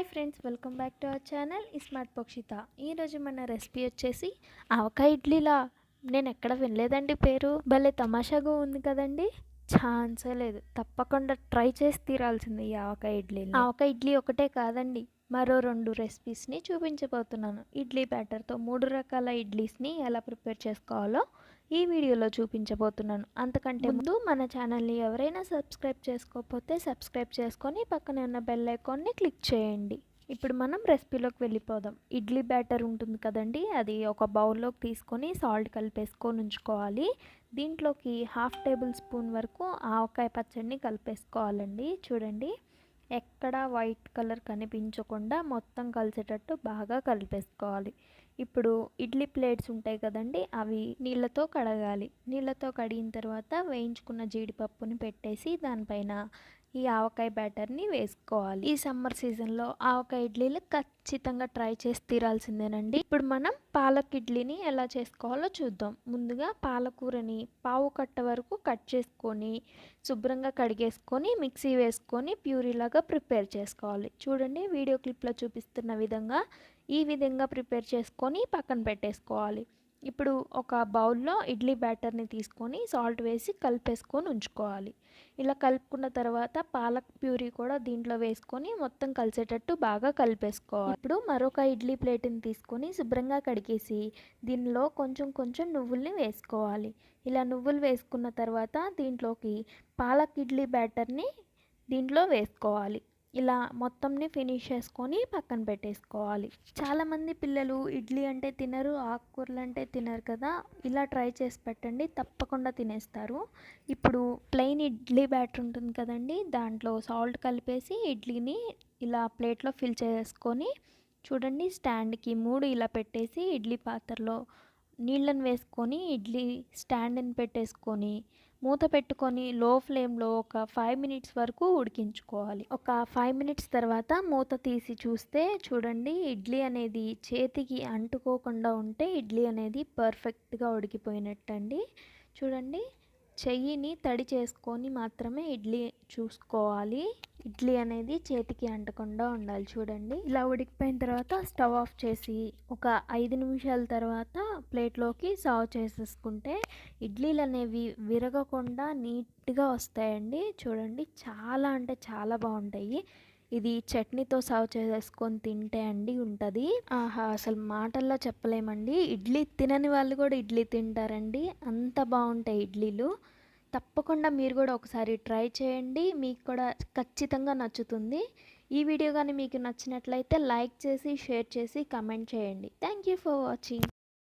Hi friends, welcome back to our channel smart పక్షిత. ఈరోజు మన రెసిపీ వచ్చేసి ఆవకాయ ఇడ్లీలా. నేను ఎక్కడ వినలేదండి పేరు. భలే తమాషాగా ఉంది కదండి. ఛాన్సే లేదు. తప్పకుండా ట్రై చేసి తీరాల్సింది ఈ ఆవకాయ ఇడ్లీ. ఆవకాయ ఇడ్లీ ఒకటే కాదండి, మరో 2 రెసిపీస్ని చూపించబోతున్నాను. ఇడ్లీ బ్యాటర్తో 3 రకాల ఇడ్లీస్ని ఎలా ప్రిపేర్ చేసుకోవాలో ఈ వీడియోలో చూపించబోతున్నాను. అంతకంటే ముందు మన ఛానల్ని ఎవరైనా సబ్స్క్రైబ్ చేసుకోకపోతే సబ్స్క్రైబ్ చేసుకొని పక్కనే ఉన్న బెల్ ఐకాన్ని క్లిక్ చేయండి. ఇప్పుడు మనం రెసిపీలోకి వెళ్ళిపోదాం. ఇడ్లీ బ్యాటర్ ఉంటుంది కదండి, అది ఒక బౌల్లోకి తీసుకొని సాల్ట్ కలిపేసుకొని ఉంచుకోవాలి. దీంట్లోకి 1/2 టేబుల్ స్పూన్ వరకు ఆవకాయ పచ్చడిని కలిపేసుకోవాలండి. చూడండి, ఎక్కడ వైట్ కలర్ కనిపించకుండా మొత్తం కలిసేటట్టు బాగా కలిపేసుకోవాలి. ఇప్పుడు ఇడ్లీ ప్లేట్స్ ఉంటాయి కదండి, అవి నీళ్ళతో కడగాలి. నీళ్ళతో కడిగిన తర్వాత వేయించుకున్న జీడిపప్పుని పెట్టేసి దానిపైన ఈ ఆవకాయ బ్యాటర్ని వేసుకోవాలి. ఈ సమ్మర్ సీజన్లో ఆవకాయ ఇడ్లీలు ఖచ్చితంగా ట్రై చేసి తీరాల్సిందేనండి. ఇప్పుడు మనం పాలక్ ఇడ్లీని ఎలా చేసుకోవాలో చూద్దాం. ముందుగా పాలకూరని పావు కట్ట వరకు కట్ చేసుకొని శుభ్రంగా కడిగేసుకొని మిక్సీ వేసుకొని ప్యూరీలాగా ప్రిపేర్ చేసుకోవాలి. చూడండి, వీడియో క్లిప్లో చూపిస్తున్న విధంగా ఈ విధంగా ప్రిపేర్ చేసుకొని పక్కన పెట్టేసుకోవాలి. ఇప్పుడు ఒక బౌల్లో ఇడ్లీ బ్యాటర్ని తీసుకొని సాల్ట్ వేసి కలిపేసుకొని ఉంచుకోవాలి. ఇలా కలుపుకున్న తర్వాత పాలక్ ప్యూరీ కూడా దీంట్లో వేసుకొని మొత్తం కలిసేటట్టు బాగా కలిపేసుకోవాలి. ఇప్పుడు మరొక ఇడ్లీ ప్లేట్ని తీసుకొని శుభ్రంగా కడిగేసి దీనిలో కొంచెం కొంచెం నువ్వుల్ని వేసుకోవాలి. ఇలా నువ్వులు వేసుకున్న తర్వాత దీంట్లోకి పాలక్ ఇడ్లీ బ్యాటర్ని దీంట్లో వేసుకోవాలి. ఇలా మొత్తంని ఫినిష్ చేసుకొని పక్కన పెట్టేసుకోవాలి. చాలామంది పిల్లలు ఇడ్లీ అంటే తినరు, ఆకుకూరలు అంటే తినరు కదా. ఇలా ట్రై చేసి పెట్టండి, తప్పకుండా తినేస్తారు. ఇప్పుడు ప్లెయిన్ ఇడ్లీ బ్యాటర్ ఉంటుంది కదండి, దాంట్లో సాల్ట్ కలిపేసి ఇడ్లీని ఇలా ప్లేట్లో ఫిల్ చేసుకొని చూడండి, స్టాండ్కి 3 ఇలా పెట్టేసి ఇడ్లీ పాత్రలో నీళ్ళని వేసుకొని ఇడ్లీ స్టాండ్ని పెట్టేసుకొని మూత పెట్టుకొని లో ఫ్లేమ్లో ఒక 5 మినిట్స్ వరకు ఉడికించుకోవాలి. ఒక 5 మినిట్స్ తర్వాత మూత తీసి చూస్తే చూడండి, ఇడ్లీ అనేది చేతికి అంటుకోకుండా ఉంటే ఇడ్లీ అనేది పర్ఫెక్ట్గా ఉడికిపోయినట్టండి. చూడండి, చెయ్యిని తడి చేసుకొని మాత్రమే ఇడ్లీ చూసుకోవాలి. ఇడ్లీ అనేది చేతికి అంటకుండా ఉండాలి. చూడండి, ఇలా ఉడికిపోయిన తర్వాత స్టవ్ ఆఫ్ చేసి ఒక 5 నిమిషాల తర్వాత ప్లేట్లోకి సర్వ్ చేసేసుకుంటే ఇడ్లీలు అనేవి విరగకుండా నీట్గా వస్తాయండి. చూడండి, చాలా అంటే చాలా బాగుంటాయి. ఇది చట్నీతో సర్వ్ చేసేసుకొని తింటే అండి ఉంటుంది. ఆహా, అసలు మాటల్లో చెప్పలేమండి. ఇడ్లీ తినని వాళ్ళు కూడా ఇడ్లీ తింటారండి, అంత బాగుంటాయి ఇడ్లీలు. తప్పకుండా మీరు కూడా ఒకసారి ట్రై చేయండి, మీకు కూడా ఖచ్చితంగా నచ్చుతుంది. ఈ వీడియో కానీ మీకు నచ్చినట్లయితే లైక్ చేసి షేర్ చేసి కమెంట్ చేయండి. Thank you for watching.